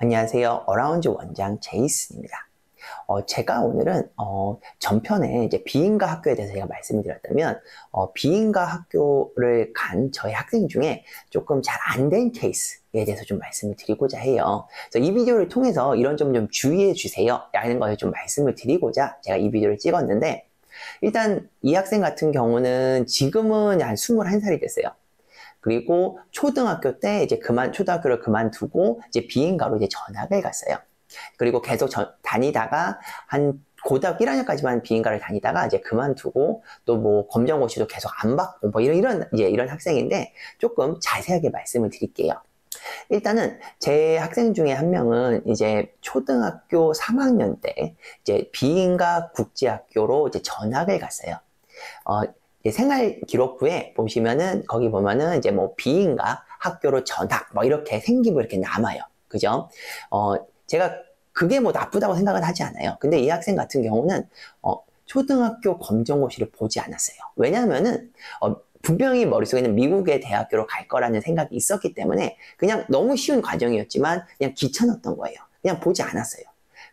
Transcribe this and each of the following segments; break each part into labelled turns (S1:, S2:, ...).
S1: 안녕하세요. 어라운드 원장 제이슨입니다. 제가 오늘은 전편에 이제 비인가 학교에 대해서 제가 말씀을 드렸다면 비인가 학교를 간 저희 학생 중에 조금 잘 안 된 케이스에 대해서 좀 말씀을 드리고자 해요. 그래서 이 비디오를 통해서 이런 점 좀 주의해 주세요 라는 것을 좀 말씀을 드리고자 제가 이 비디오를 찍었는데, 일단 이 학생 같은 경우는 지금은 한 21살이 됐어요. 그리고 초등학교 때 이제 초등학교를 그만두고 이제 비인가로 이제 전학을 갔어요. 그리고 계속 다니다가 한 고등학교 1학년까지만 비인가를 다니다가 이제 그만두고 또 뭐 검정고시도 계속 안 받고 뭐 이런 학생인데, 조금 자세하게 말씀을 드릴게요. 일단은 제 학생 중에 한 명은 이제 초등학교 3학년 때 이제 비인가 국제학교로 이제 전학을 갔어요. 생활 기록부에 보시면은 거기 보면은 이제 뭐 비인가 학교로 전학 뭐 이렇게 생기부 이렇게 남아요. 그죠? 제가 그게 뭐 나쁘다고 생각은 하지 않아요. 근데 이 학생 같은 경우는 초등학교 검정고시를 보지 않았어요. 왜냐하면은 분명히 머릿속에는 미국의 대학교로 갈 거라는 생각이 있었기 때문에 그냥 너무 쉬운 과정이었지만 그냥 귀찮았던 거예요. 그냥 보지 않았어요.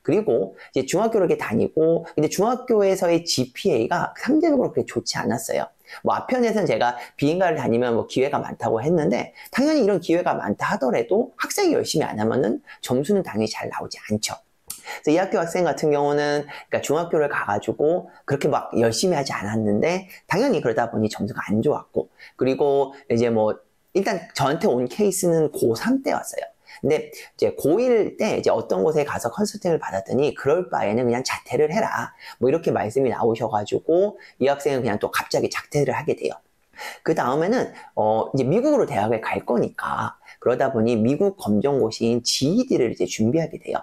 S1: 그리고 이제 중학교를 이렇게 다니고, 근데 중학교에서의 GPA가 상대적으로 그렇게 좋지 않았어요. 뭐 앞편에서는 제가 비인가를 다니면 뭐 기회가 많다고 했는데, 당연히 이런 기회가 많다 하더라도 학생이 열심히 안 하면은 점수는 당연히 잘 나오지 않죠. 그래서 이 학교 학생 같은 경우는 그러니까 중학교를 가가지고 그렇게 막 열심히 하지 않았는데, 당연히 그러다 보니 점수가 안 좋았고, 그리고 이제 뭐 일단 저한테 온 케이스는 고3 때 왔어요. 근데 이제 고1 때 이제 어떤 곳에 가서 컨설팅을 받았더니 그럴 바에는 그냥 자퇴를 해라 뭐 이렇게 말씀이 나오셔가지고 이 학생은 그냥 또 갑자기 자퇴를 하게 돼요. 그 다음에는 이제 미국으로 대학을 갈 거니까, 그러다 보니 미국 검정고시인 GED를 이제 준비하게 돼요.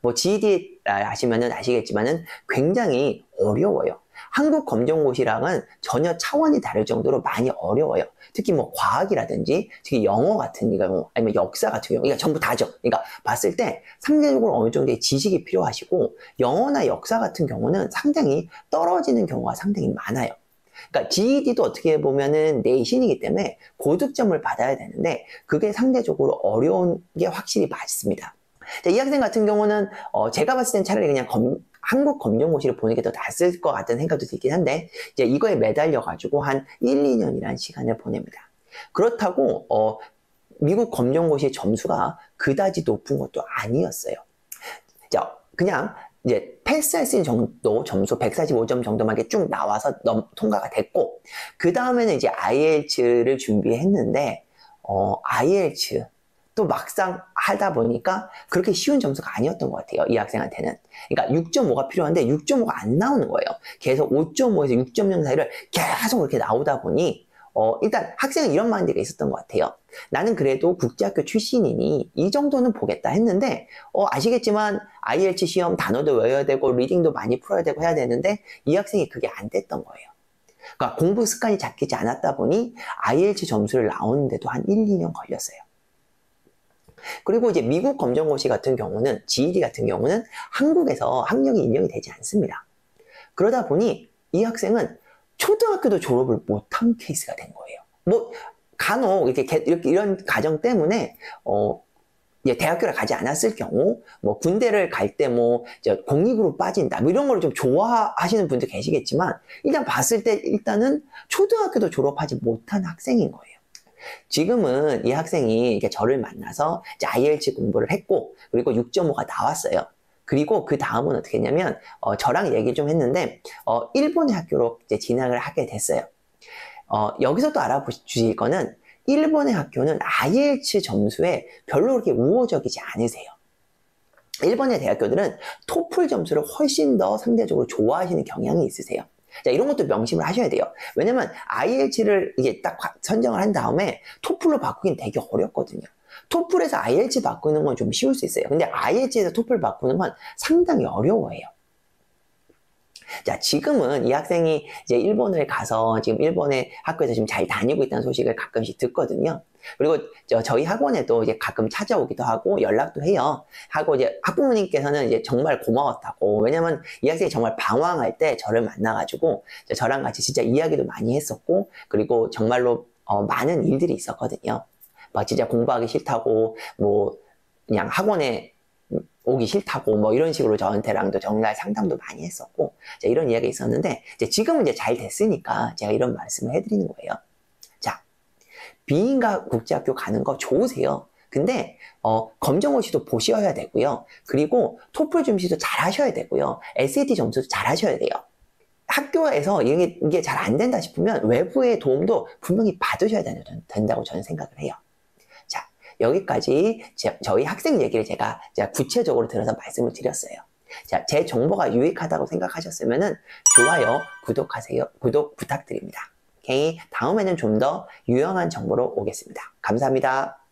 S1: 뭐 GED 하시면은 아시겠지만은 굉장히 어려워요. 한국 검정고시랑은 전혀 차원이 다를 정도로 많이 어려워요. 특히 뭐 과학이라든지, 특히 영어 같은 경우, 아니면 역사 같은 경우, 그러니까 전부 다죠. 그러니까 봤을 때 상대적으로 어느 정도의 지식이 필요하시고, 영어나 역사 같은 경우는 상당히 떨어지는 경우가 상당히 많아요. 그러니까 GED도 어떻게 보면은 내신이기 때문에 고득점을 받아야 되는데, 그게 상대적으로 어려운 게 확실히 맞습니다. 이 학생 같은 경우는 제가 봤을 땐 차라리 그냥 한국 검정고시를 보는 게 더 낫을 것 같다는 생각도 들긴 한데, 이제 이거에 매달려 가지고 한 1, 2년이라는 시간을 보냅니다. 그렇다고 미국 검정고시의 점수가 그다지 높은 것도 아니었어요. 자, 그냥 이제 패스할 수 있는 정도 점수 145점 정도만 쭉 나와서 통과가 됐고, 그 다음에는 이제 IELTS를 준비했는데 IELTS 또 막상 하다 보니까 그렇게 쉬운 점수가 아니었던 것 같아요, 이 학생한테는. 그러니까 6.5가 필요한데 6.5가 안 나오는 거예요. 계속 5.5에서 6.0 사이를 계속 그렇게 나오다 보니 일단 학생은 이런 마인드가 있었던 것 같아요. 나는 그래도 국제학교 출신이니 이 정도는 보겠다 했는데, 아시겠지만 IELTS 시험 단어도 외워야 되고 리딩도 많이 풀어야 되고 해야 되는데, 이 학생이 그게 안 됐던 거예요. 그러니까 공부 습관이 잡히지 않았다 보니 IELTS 점수를 나오는데도 한 1, 2년 걸렸어요. 그리고 이제 미국 검정고시 같은 경우는, GED 같은 경우는 한국에서 학력이 인정이 되지 않습니다. 그러다 보니 이 학생은 초등학교도 졸업을 못한 케이스가 된 거예요. 뭐 간혹 이렇게 이런 가정 때문에 대학교를 가지 않았을 경우, 뭐 군대를 갈 때 뭐 공익으로 빠진다 뭐 이런 걸 좀 좋아하시는 분도 계시겠지만, 일단 봤을 때 일단은 초등학교도 졸업하지 못한 학생인 거예요. 지금은 이 학생이 이렇게 저를 만나서 이제 IELTS 공부를 했고, 그리고 6.5가 나왔어요. 그리고 그 다음은 어떻게 했냐면 저랑 얘기를 좀 했는데 일본의 학교로 이제 진학을 하게 됐어요. 여기서 또 알아보실 거는, 일본의 학교는 IELTS 점수에 별로 그렇게 우호적이지 않으세요. 일본의 대학교들은 토플 점수를 훨씬 더 상대적으로 좋아하시는 경향이 있으세요. 자, 이런 것도 명심을 하셔야 돼요. 왜냐면 IELTS를 이게 딱 선정을 한 다음에 토플로 바꾸긴 되게 어렵거든요. 토플에서 IELTS 바꾸는 건 좀 쉬울 수 있어요. 근데 IELTS에서 토플 바꾸는 건 상당히 어려워요. 자, 지금은 이 학생이 이제 일본을 가서 지금 일본의 학교에서 지금 잘 다니고 있다는 소식을 가끔씩 듣거든요. 그리고 저희 학원에도 이제 가끔 찾아오기도 하고 연락도 해요. 하고 이제 학부모님께서는 이제 정말 고마웠다고. 왜냐면 이 학생이 정말 방황할 때 저를 만나가지고 저랑 같이 진짜 이야기도 많이 했었고, 그리고 정말로 많은 일들이 있었거든요. 막 진짜 공부하기 싫다고 뭐 그냥 학원에 오기 싫다고 뭐 이런 식으로 저한테랑도 정말 상담도 많이 했었고 이런 이야기가 있었는데 지금은 이제 잘 됐으니까 제가 이런 말씀을 해드리는 거예요. 자, 비인가 국제학교 가는 거 좋으세요. 근데 검정고시도 보셔야 되고요. 그리고 토플 준비도 잘 하셔야 되고요. SAT 점수도 잘 하셔야 돼요. 학교에서 이게 잘 안 된다 싶으면 외부의 도움도 분명히 받으셔야 된다고 저는 생각을 해요. 자, 여기까지 저희 학생 얘기를 제가 구체적으로 들어서 말씀을 드렸어요. 자, 제 정보가 유익하다고 생각하셨으면은 좋아요, 구독 부탁드립니다. 오케이? 다음에는 좀 더 유용한 정보로 오겠습니다. 감사합니다.